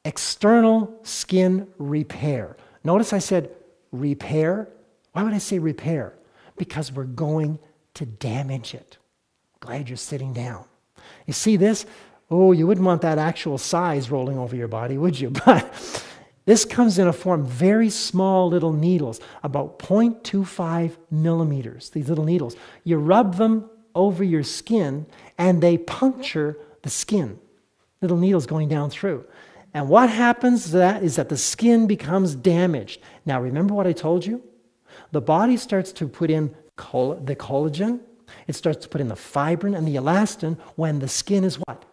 external skin repair. Notice I said repair. Why would I say repair? Because we're going to damage it. Glad you're sitting down. You see this? Oh, you wouldn't want that actual size rolling over your body, would you? But this comes in a form very small little needles, about 0.25 millimeters, these little needles. You rub them over your skin and they puncture the skin. Little needles going down through. And what happens to that is that the skin becomes damaged. Now remember what I told you? The body starts to put in the collagen. It starts to put in the fibrin and the elastin when the skin is what?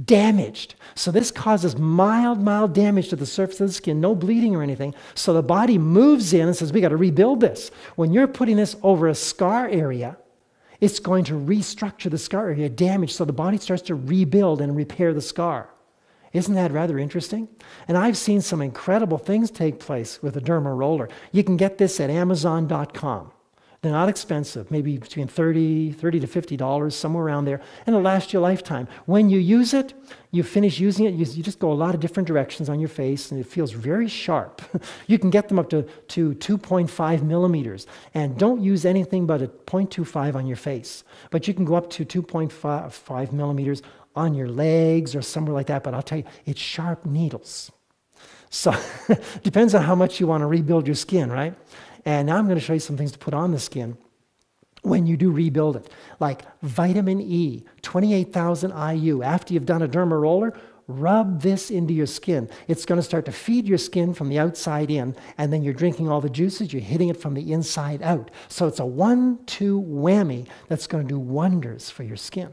damaged. So this causes mild damage to the surface of the skin, no bleeding or anything. So the body moves in and says, we got to rebuild this. When you're putting this over a scar area, it's going to restructure the scar area damage, so the body starts to rebuild and repair the scar. Isn't that rather interesting? And I've seen some incredible things take place with a derma roller. You can get this at Amazon.com. They're not expensive, maybe between $30 to $50, somewhere around there, and it'll last you a lifetime. When you use it, you finish using it, you just go a lot of different directions on your face, and it feels very sharp. You can get them up to 2.5 millimeters, and don't use anything but a 0.25 on your face. But you can go up to 2.5 millimeters on your legs or somewhere like that, but I'll tell you, it's sharp needles. So depends on how much you want to rebuild your skin, right? And now I'm going to show you some things to put on the skin when you do rebuild it. Like vitamin E, 28,000 IU. After you've done a derma roller, rub this into your skin. It's going to start to feed your skin from the outside in, and then you're drinking all the juices, you're hitting it from the inside out. So it's a 1-2 whammy that's going to do wonders for your skin.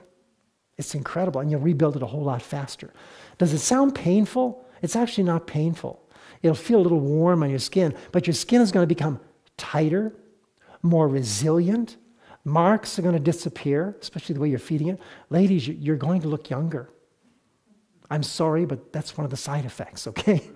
It's incredible, and you'll rebuild it a whole lot faster. Does it sound painful? It's actually not painful. It'll feel a little warm on your skin, but your skin is going to become tighter, more resilient. Marks are going to disappear, especially the way you're feeding it. Ladies, you're going to look younger. I'm sorry, but that's one of the side effects, okay?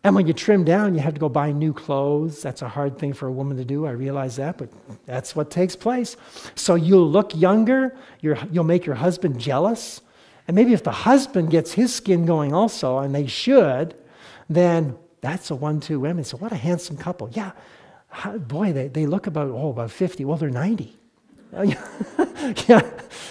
And when you trim down, you have to go buy new clothes. That's a hard thing for a woman to do. I realize that, but that's what takes place. So you'll look younger. You'll make your husband jealous. And maybe if the husband gets his skin going also, and they should, then that's a 1-2 whammy. So what a handsome couple. Yeah, boy, they look about 50. Well, they're 90. Yeah,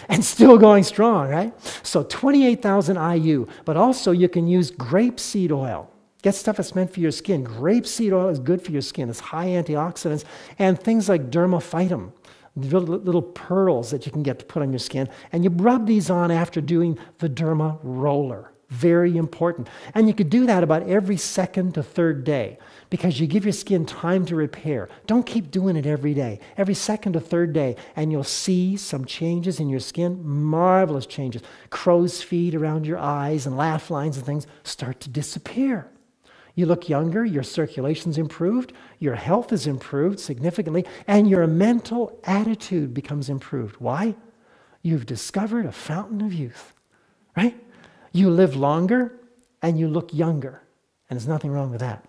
and still going strong, right? So 28,000 IU, but also you can use grapeseed oil. Get stuff that's meant for your skin. Grapeseed oil is good for your skin. It's high antioxidants. And things like dermaphytum, little pearls that you can get to put on your skin. And you rub these on after doing the derma roller. Very important. And you could do that about every second to third day because you give your skin time to repair. Don't keep doing it every day. Every second to third day, and you'll see some changes in your skin, marvelous changes. Crow's feet around your eyes and laugh lines and things start to disappear. You look younger, your circulation's improved, your health is improved significantly, and your mental attitude becomes improved. Why? You've discovered a fountain of youth, right? You live longer and you look younger, and there's nothing wrong with that.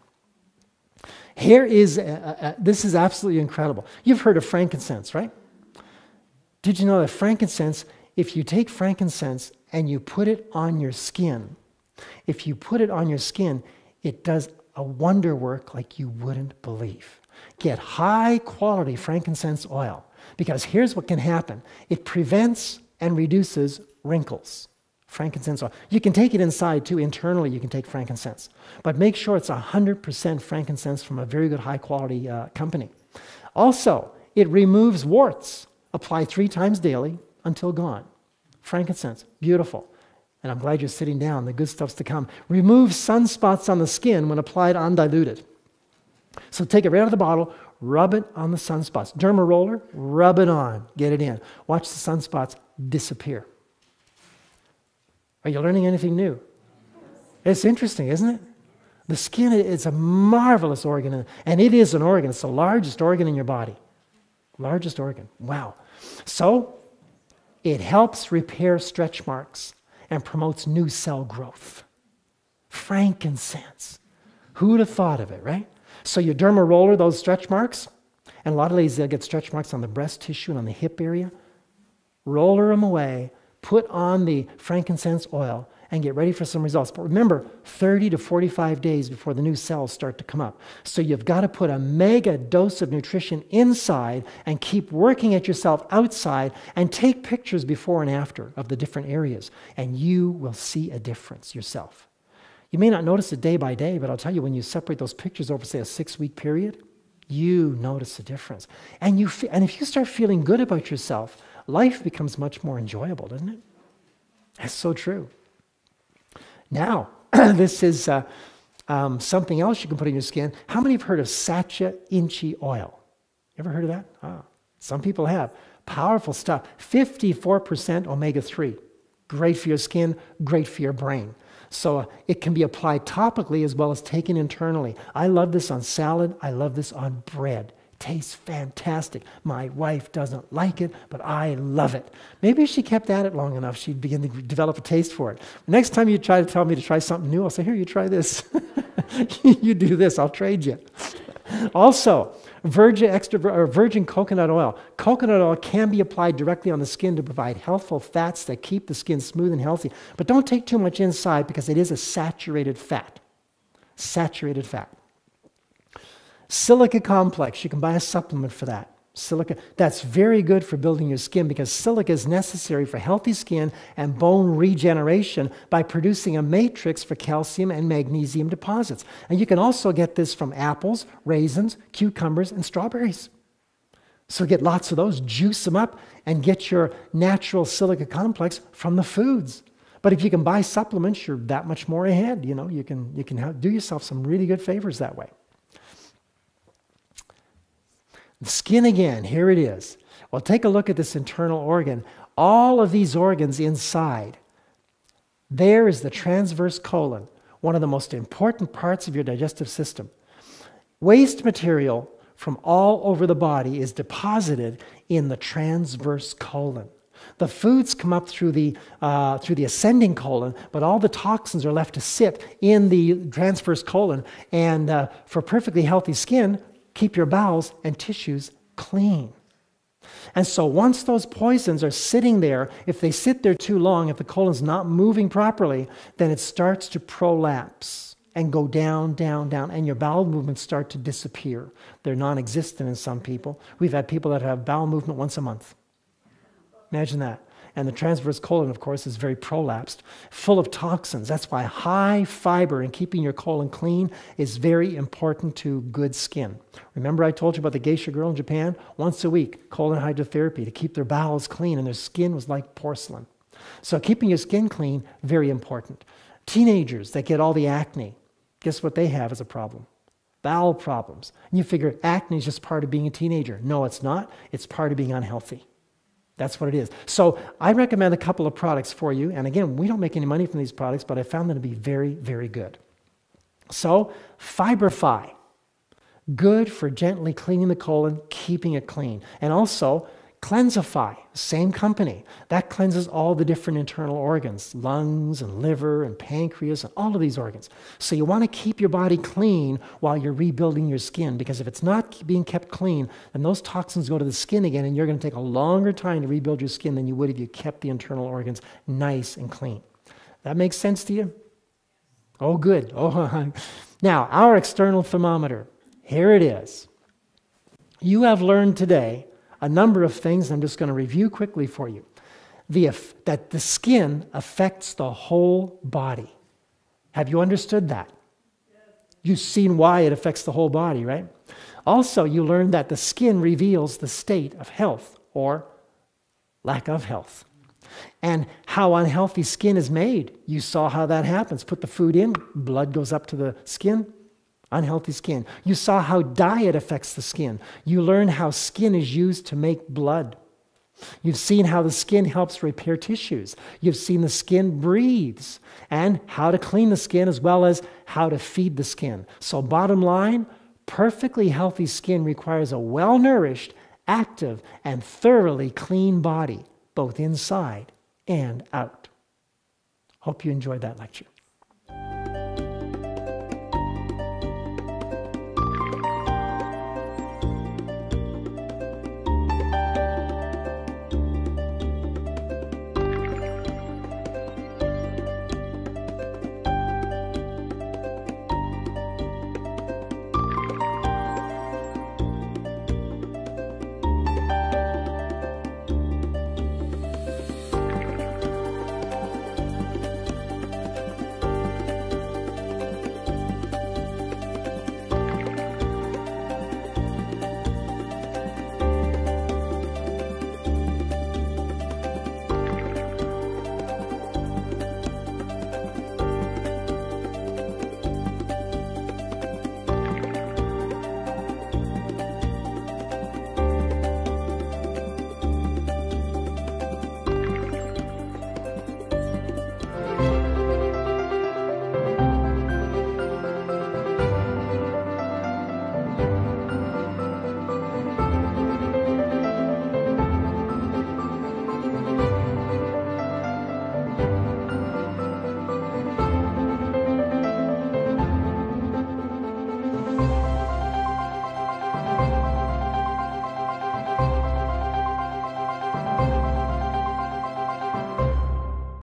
Here is, this is absolutely incredible. You've heard of frankincense, right? Did you know that frankincense, if you take frankincense and you put it on your skin, if you put it on your skin, it does a wonder work like you wouldn't believe. Get high quality frankincense oil, because here's what can happen. It prevents and reduces wrinkles. Frankincense oil. You can take it inside too. Internally, you can take frankincense. But make sure it's 100% frankincense from a very good high quality company. Also, it removes warts. Apply 3 times daily until gone. Frankincense, beautiful. And I'm glad you're sitting down. The good stuff's to come. Remove sunspots on the skin when applied undiluted. So take it right out of the bottle, rub it on the sunspots. Derma roller, rub it on, get it in. Watch the sunspots disappear. Are you learning anything new? It's interesting, isn't it? The skin is a marvelous organ, and it is an organ. It's the largest organ in your body. Largest organ. Wow. So it helps repair stretch marks and promotes new cell growth. Frankincense. Who would have thought of it, right? So you derma roller those stretch marks, and a lot of ladies, they'll get stretch marks on the breast tissue and on the hip area. Roller them away, put on the frankincense oil, and get ready for some results. But remember, 30 to 45 days before the new cells start to come up. So you've got to put a mega dose of nutrition inside and keep working at yourself outside and take pictures before and after of the different areas. And you will see a difference yourself. You may not notice it day by day, but I'll tell you, when you separate those pictures over, say, a 6-week period, you notice a difference. And if you start feeling good about yourself, life becomes much more enjoyable, doesn't it? That's so true. Now, this is something else you can put in your skin. How many have heard of Sacha Inchi oil? Ever heard of that? Some people have. Powerful stuff. 54% omega-3. Great for your skin, great for your brain. So it can be applied topically as well as taken internally. I love this on salad. I love this on bread. Tastes fantastic. My wife doesn't like it, but I love it. Maybe if she kept at it long enough, she'd begin to develop a taste for it. Next time you try to tell me to try something new, I'll say, here, you try this. You do this, I'll trade you. Also, virgin coconut oil. Coconut oil can be applied directly on the skin to provide healthful fats that keep the skin smooth and healthy. But don't take too much inside because it is a saturated fat. Saturated fat. Silica complex, you can buy a supplement for that. Silica, that's very good for building your skin because silica is necessary for healthy skin and bone regeneration by producing a matrix for calcium and magnesium deposits. And you can also get this from apples, raisins, cucumbers, and strawberries. So get lots of those, juice them up, and get your natural silica complex from the foods. But if you can buy supplements, you're that much more ahead. You know, you can do yourself some really good favors that way. The skin again, here it is. Well, take a look at this internal organ. All of these organs inside. There is the transverse colon, one of the most important parts of your digestive system. Waste material from all over the body is deposited in the transverse colon. The foods come up through the ascending colon, but all the toxins are left to sit in the transverse colon. And for perfectly healthy skin, keep your bowels and tissues clean. And so once those poisons are sitting there, if they sit there too long, if the colon's not moving properly, then it starts to prolapse and go down, down, down, and your bowel movements start to disappear. They're non-existent in some people. We've had people that have bowel movement once a month. Imagine that. And the transverse colon, of course, is very prolapsed, full of toxins. That's why high fiber and keeping your colon clean is very important to good skin. Remember I told you about the geisha girl in Japan? Once a week, colon hydrotherapy to keep their bowels clean, and their skin was like porcelain. So keeping your skin clean, very important. Teenagers that get all the acne, guess what they have as a problem? Bowel problems. And you figure acne is just part of being a teenager. No, it's not. It's part of being unhealthy. That's what it is. So I recommend a couple of products for you. And again, we don't make any money from these products, but I found them to be very, very good. So Fiberfi, good for gently cleaning the colon, keeping it clean. And also Cleansify, same company. That cleanses all the different internal organs, lungs and liver and pancreas and all of these organs. So you want to keep your body clean while you're rebuilding your skin, because if it's not being kept clean, then those toxins go to the skin again, and you're going to take a longer time to rebuild your skin than you would if you kept the internal organs nice and clean. That makes sense to you? Oh, good. Oh, now, our external thermometer. Here it is. You have learned today a number of things. I'm just going to review quickly for you. That the skin affects the whole body. Have you understood that? You've seen why it affects the whole body, right? Also, you learned that the skin reveals the state of health or lack of health. And how unhealthy skin is made. You saw how that happens. Put the food in, blood goes up to the skin. Unhealthy skin. You saw how diet affects the skin. You learned how skin is used to make blood. You've seen how the skin helps repair tissues. You've seen the skin breathes, and how to clean the skin as well as how to feed the skin. So bottom line, perfectly healthy skin requires a well-nourished, active, and thoroughly clean body, both inside and out. Hope you enjoyed that lecture.